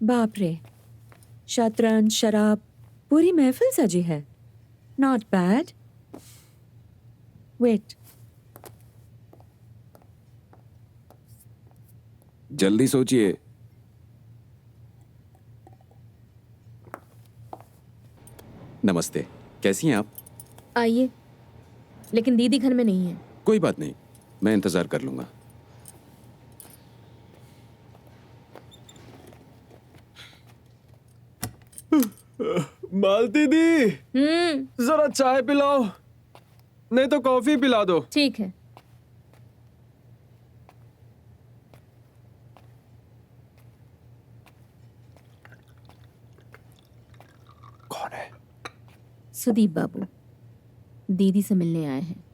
बाप रे, शतरंज, शराब, पूरी महफिल सजी है। Not bad. वेट, जल्दी सोचिए। नमस्ते, कैसी हैं आप? आइए, लेकिन दीदी घर में नहीं है। कोई बात नहीं, मैं इंतजार कर लूंगा। मालती दी, जरा चाय पिलाओ, नहीं तो कॉफी पिला दो। ठीक है। कौन है? सुदीप बाबू दीदी से मिलने आए हैं।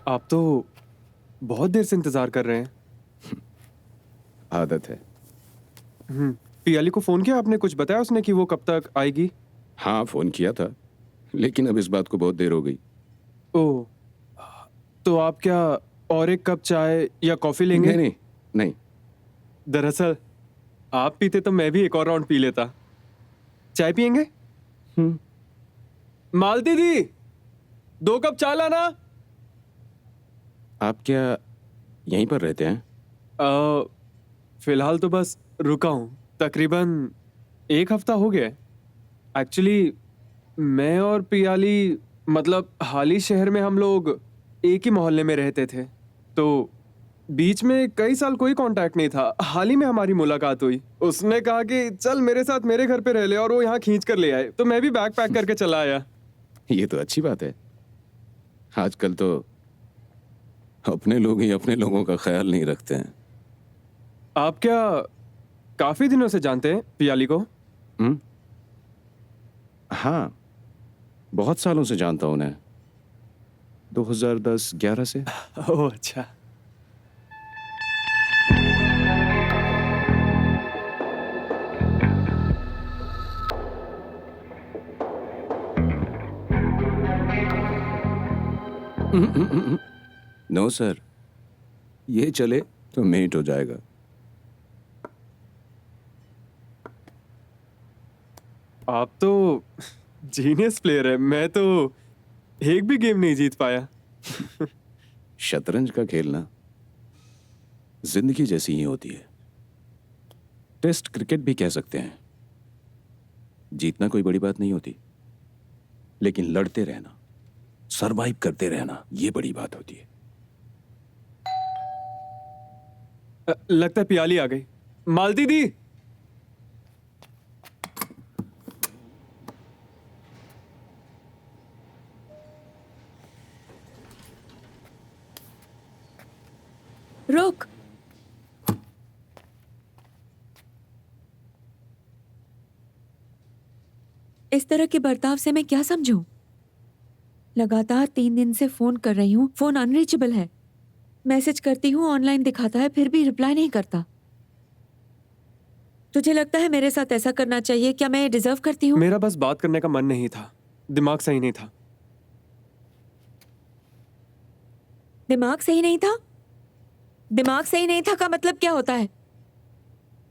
आप तो बहुत देर से इंतजार कर रहे हैं। आदत है। पियाली को फोन किया आपने? कुछ बताया उसने कि वो कब तक आएगी? हाँ, फोन किया था, लेकिन अब इस बात को बहुत देर हो गई। ओह, तो आप क्या और एक कप चाय या कॉफी लेंगे? नहीं नहीं नहीं। दरअसल आप पीते तो मैं भी एक और राउंड पी लेता। चाय पियेंगे? मालती दी, 2 कप चाय लाना। आप क्या यहीं पर रहते हैं? फिलहाल तो बस रुका हूँ, तकरीबन 1 हफ्ता हो गया है। एक्चुअली मैं और पियाली, मतलब हाल ही शहर में हम लोग एक ही मोहल्ले में रहते थे, तो बीच में कई साल कोई कांटेक्ट नहीं था। हाल ही में हमारी मुलाकात हुई। उसने कहा कि चल मेरे साथ मेरे घर पे रह ले, और वो यहाँ खींच कर ले आए, तो मैं भी बैग पैक करके चला आया। ये तो अच्छी बात है। आजकल तो अपने लोग ही अपने लोगों का ख्याल नहीं रखते हैं। आप क्या काफी दिनों से जानते हैं पियाली को? हाँ, बहुत सालों से जानता हूं उन्हें, 2010-11 से। ओह अच्छा। नो सर, ये चले तो मेट हो जाएगा। आप तो जीनियस प्लेयर है, मैं तो एक भी गेम नहीं जीत पाया। शतरंज का खेलना जिंदगी जैसी ही होती है। टेस्ट क्रिकेट भी कह सकते हैं। जीतना कोई बड़ी बात नहीं होती, लेकिन लड़ते रहना, सरवाइव करते रहना, ये बड़ी बात होती है। लगता है पियाली आ गई। मालती दी, रुक। इस तरह के बर्ताव से मैं क्या समझूं? लगातार 3 दिन से फोन कर रही हूँ, फोन अनरीचेबल है। मैसेज करती हूँ, ऑनलाइन दिखाता है, फिर भी रिप्लाई नहीं करता। तुझे लगता है मेरे साथ ऐसा करना चाहिए? क्या मैं डिजर्व करती हूँ? मेरा बस बात करने का मन नहीं था, दिमाग सही नहीं था। दिमाग सही नहीं था? दिमाग सही नहीं था का मतलब क्या होता है?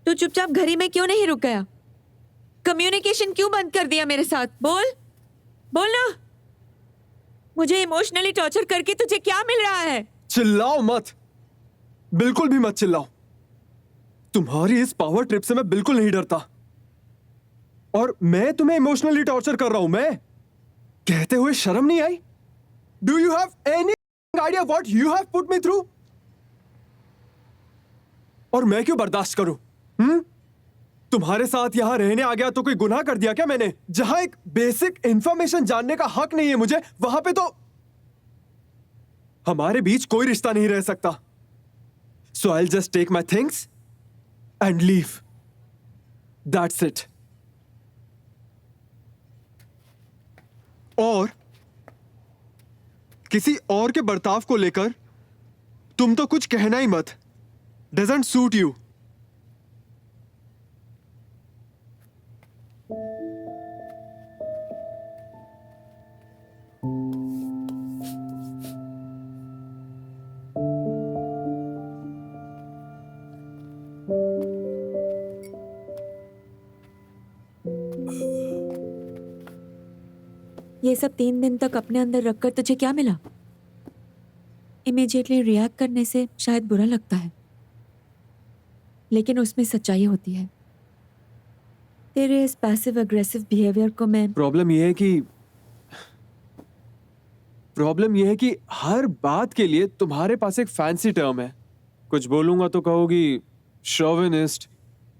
तू चुपचाप घर ही में क्यों नहीं रुक गया? कम्युनिकेशन क्यों बंद कर दिया मेरे साथ? बोल, बोल ना। मुझे इमोशनली टॉर्चर करके तुझे क्या मिल रहा है? चिल्लाओ मत, बिल्कुल भी मत चिल्लाओ। तुम्हारी इस पावर ट्रिप से मैं बिल्कुल नहीं डरता, और मैं तुम्हें इमोशनली टॉर्चर कर रहा हूं? मैं कहते हुए शर्म नहीं आई? Do you have any idea what you have put me through? और मैं क्यों बर्दाश्त करूं? तुम्हारे साथ यहां रहने आ गया तो कोई गुनाह कर दिया क्या मैंने? जहां एक बेसिक इंफॉर्मेशन जानने का हक नहीं है मुझे, वहां पे तो हमारे बीच कोई रिश्ता नहीं रह सकता। So I will just take my things and leave, that's it. और किसी और के बर्ताव को लेकर तुम तो कुछ कहना ही मत। doesn't suit you. ये सब 3 दिन तक अपने अंदर रखकर तुझे क्या मिला? इमीडिएटली रिएक्ट करने से शायद बुरा लगता है, लेकिन उसमें सच्चाई होती है। तेरे इस पैसिव अग्रेसिव बिहेवियर को मैं प्रॉब्लम ये है कि हर बात के लिए तुम्हारे पास एक फैंसी टर्म है। कुछ बोलूंगा तो कहोगी शोविनिस्ट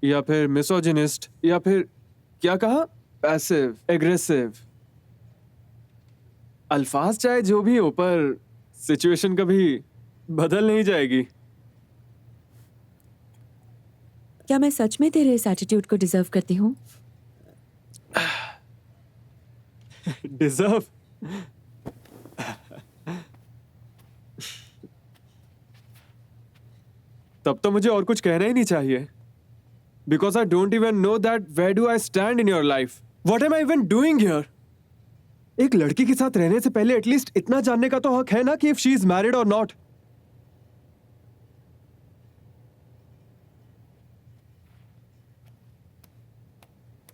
या फिर मिसोजिनिस्ट या फिर क्या कहा, पैसिव एग्रेसिव। अल्फाज चाहे जो भी हो, पर सिचुएशन कभी बदल नहीं जाएगी। क्या मैं सच में तेरे इस एटीट्यूड को डिजर्व करती हूँ? डिजर्व? तब तो मुझे और कुछ कहना ही नहीं चाहिए। Because I don't even know that where do I stand in your life, what am I even doing here. एक लड़की के साथ रहने से पहले एटलीस्ट इतना जानने का तो हक है ना कि इफ शी इज मैरिड और नॉट।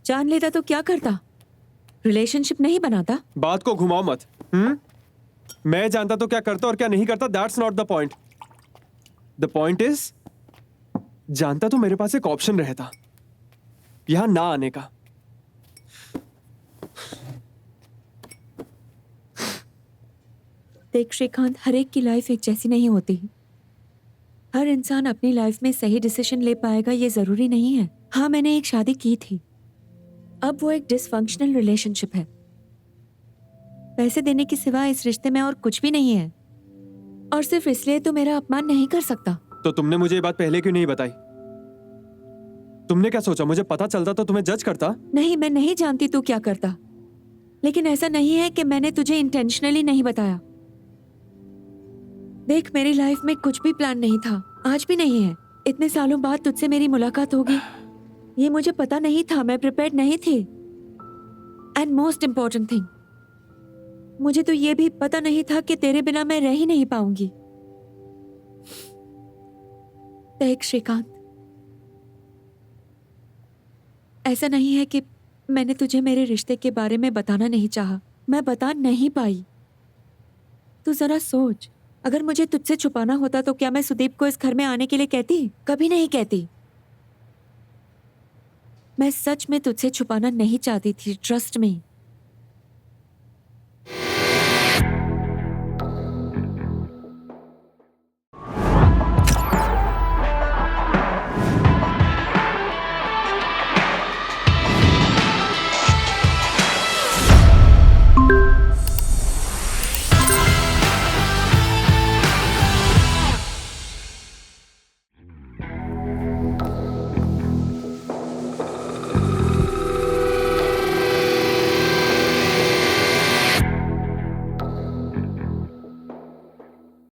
जान लेता तो क्या करता? रिलेशनशिप नहीं बनाता? बात को घुमाओ मत। मैं जानता तो क्या करता और क्या नहीं करता, that's not the point. The point is, जानता तो मेरे पास एक ऑप्शन रहता यहां ना आने का। देख श्रीकांत, हर एक की लाइफ एक जैसी नहीं होती। हर इंसान अपनी लाइफ में सही डिसीजन ले पाएगा ये जरूरी नहीं है। हाँ, मैंने एक शादी की थी, अब वो एक डिसफंक्शनल रिलेशनशिप है। पैसे देने के सिवा इस रिश्ते में और कुछ भी नहीं है, और सिर्फ इसलिए तो मेरा अपमान नहीं कर सकता। तो तुमने मुझे ये बात पहले क्यों नहीं बताई? तुमने क्या सोचा मुझे पता चलता तो तुम्हें जज करता? नहीं, मैं नहीं जानती तू क्या करता, लेकिन ऐसा नहीं है कि मैंने तुझे इंटेंशनली नहीं बताया। देख, मेरी लाइफ में कुछ भी प्लान नहीं था, आज भी नहीं है। इतने सालों बाद तुझसे मेरी मुलाकात होगी, ये मुझे पता नहीं था, मैं प्रिपेयर्ड नहीं थी। एंड मोस्ट इम्पोर्टेंट थिंग, मुझे तो ये भी पता नहीं था कि तेरे बिना मैं रह ही नहीं पाऊंगी। देख श्रीकांत, ऐसा नहीं है कि मैंने तुझे मेरे रिश्ते के बारे में बताना नहीं चाहा, मैं बता नहीं पाई। तू जरा सोच, अगर मुझे तुझसे छुपाना होता तो क्या मैं सुदीप को इस घर में आने के लिए कहती? कभी नहीं कहती। मैं सच में तुझसे छुपाना नहीं चाहती थी, ट्रस्ट मी।